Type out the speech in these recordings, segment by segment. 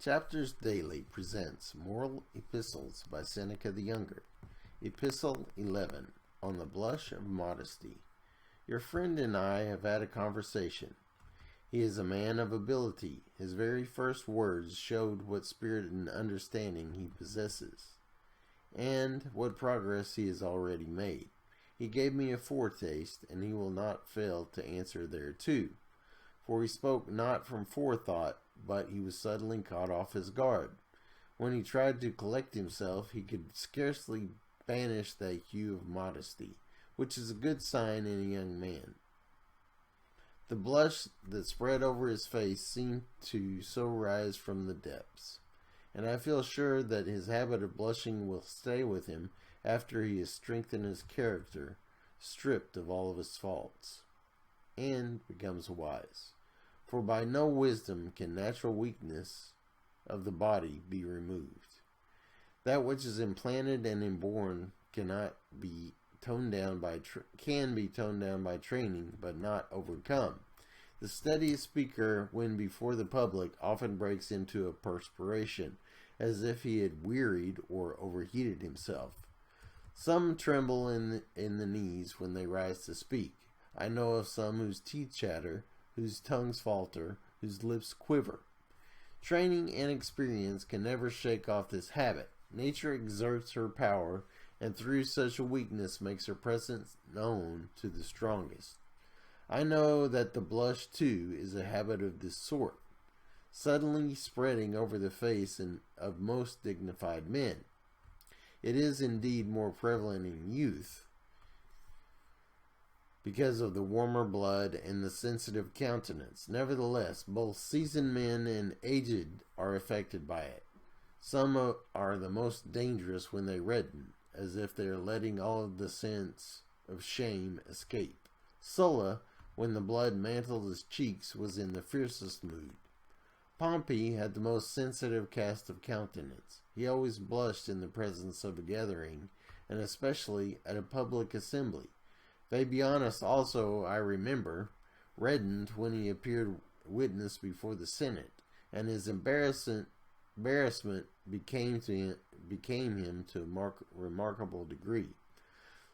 ChaptersDaily presents Moral Epistles by Seneca the Younger. Epistle 11, on the blush of modesty. Your friend and I have had a conversation. He is a man of ability. His very first words showed what spirit and understanding he possesses, and what progress he has already made. He gave me a foretaste, and he will not fail to answer thereto. For he spoke not from forethought, but he was suddenly caught off his guard. When he tried to collect himself, he could scarcely banish that hue of modesty, which is a good sign in a young man. The blush that spread over his face seemed to so rise from the depths, and I feel sure that his habit of blushing will stay with him after he has strengthened his character, stripped of all of his faults, and becomes wise. For by no wisdom can natural weakness of the body be removed. That which is implanted and inborn cannot be toned down by training, but not overcome. The steadiest speaker, when before the public, often breaks into a perspiration, as if he had wearied or overheated himself. Some tremble in the knees when they rise to speak. I know of some whose teeth chatter, whose tongues falter, whose lips quiver. Training and experience can never shake off this habit. Nature exerts her power, and through such a weakness makes her presence known to the strongest. I know that the blush, too, is a habit of this sort, suddenly spreading over the face of most dignified men. It is indeed more prevalent in youth, because of the warmer blood and the sensitive countenance. Nevertheless, both seasoned men and aged are affected by it. Some are the most dangerous when they redden, as if they are letting all of the sense of shame escape. Sulla, when the blood mantled his cheeks, was in the fiercest mood. Pompey had the most sensitive cast of countenance. He always blushed in the presence of a gathering, and especially at a public assembly. Fabianus also, I remember, reddened when he appeared witness before the Senate, and his embarrassment became him to a remarkable degree.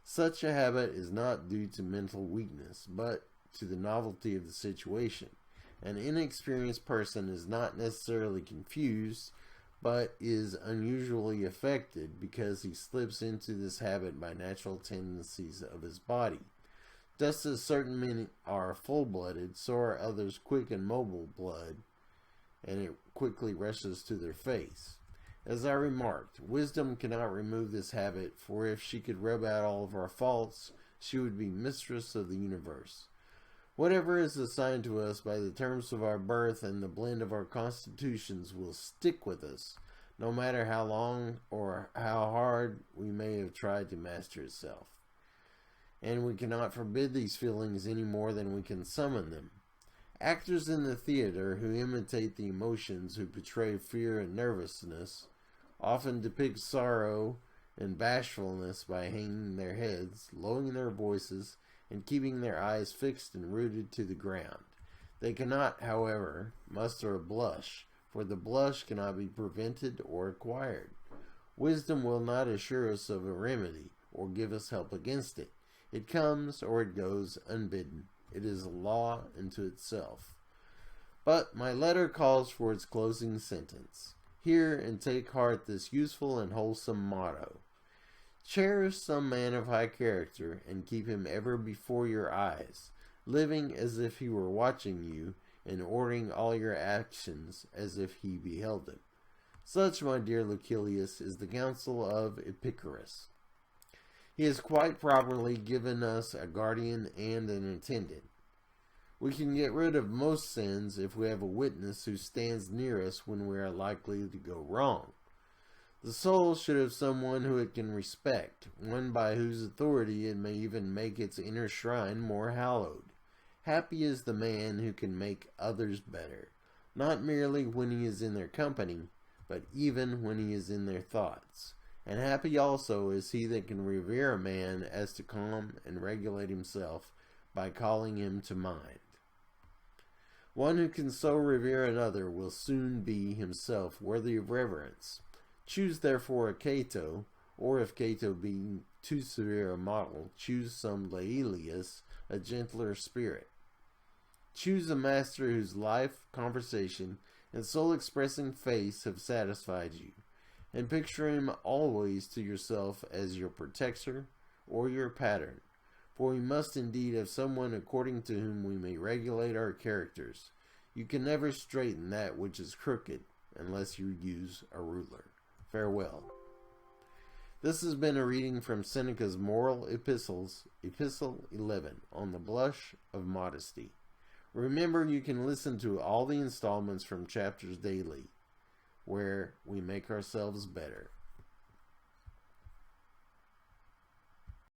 Such a habit is not due to mental weakness, but to the novelty of the situation. An inexperienced person is not necessarily confused, but is unusually affected because he slips into this habit by natural tendencies of his body. Just as certain men are full-blooded, so are others quick and mobile blood, and it quickly rushes to their face. As I remarked, wisdom cannot remove this habit, for if she could rub out all of our faults, she would be mistress of the universe. Whatever is assigned to us by the terms of our birth and the blend of our constitutions will stick with us, no matter how long or how hard we may have tried to master itself. And we cannot forbid these feelings any more than we can summon them. Actors in the theater who imitate the emotions, who portray fear and nervousness, often depict sorrow and bashfulness by hanging their heads, lowering their voices, and keeping their eyes fixed and rooted to the ground. They cannot, however, muster a blush, for the blush cannot be prevented or acquired. Wisdom will not assure us of a remedy, or give us help against it. It comes or it goes unbidden. It is a law unto itself. But my letter calls for its closing sentence. Hear and take heart this useful and wholesome motto. Cherish some man of high character, and keep him ever before your eyes, living as if he were watching you, and ordering all your actions as if he beheld them. Such, my dear Lucilius, is the counsel of Epicurus. He has quite properly given us a guardian and an attendant. We can get rid of most sins if we have a witness who stands near us when we are likely to go wrong. The soul should have someone who it can respect, one by whose authority it may even make its inner shrine more hallowed. Happy is the man who can make others better, not merely when he is in their company, but even when he is in their thoughts. And happy also is he that can revere a man as to calm and regulate himself by calling him to mind. One who can so revere another will soon be himself worthy of reverence. Choose therefore a Cato, or if Cato be too severe a model, choose some Laelius, a gentler spirit. Choose a master whose life, conversation, and soul-expressing face have satisfied you, and picture him always to yourself as your protector or your pattern. For we must indeed have someone according to whom we may regulate our characters. You can never straighten that which is crooked unless you use a ruler. Farewell. This has been a reading from Seneca's Moral Epistles, Epistle 11, on the blush of modesty. Remember, you can listen to all the installments from Chapters Daily, where we make ourselves better.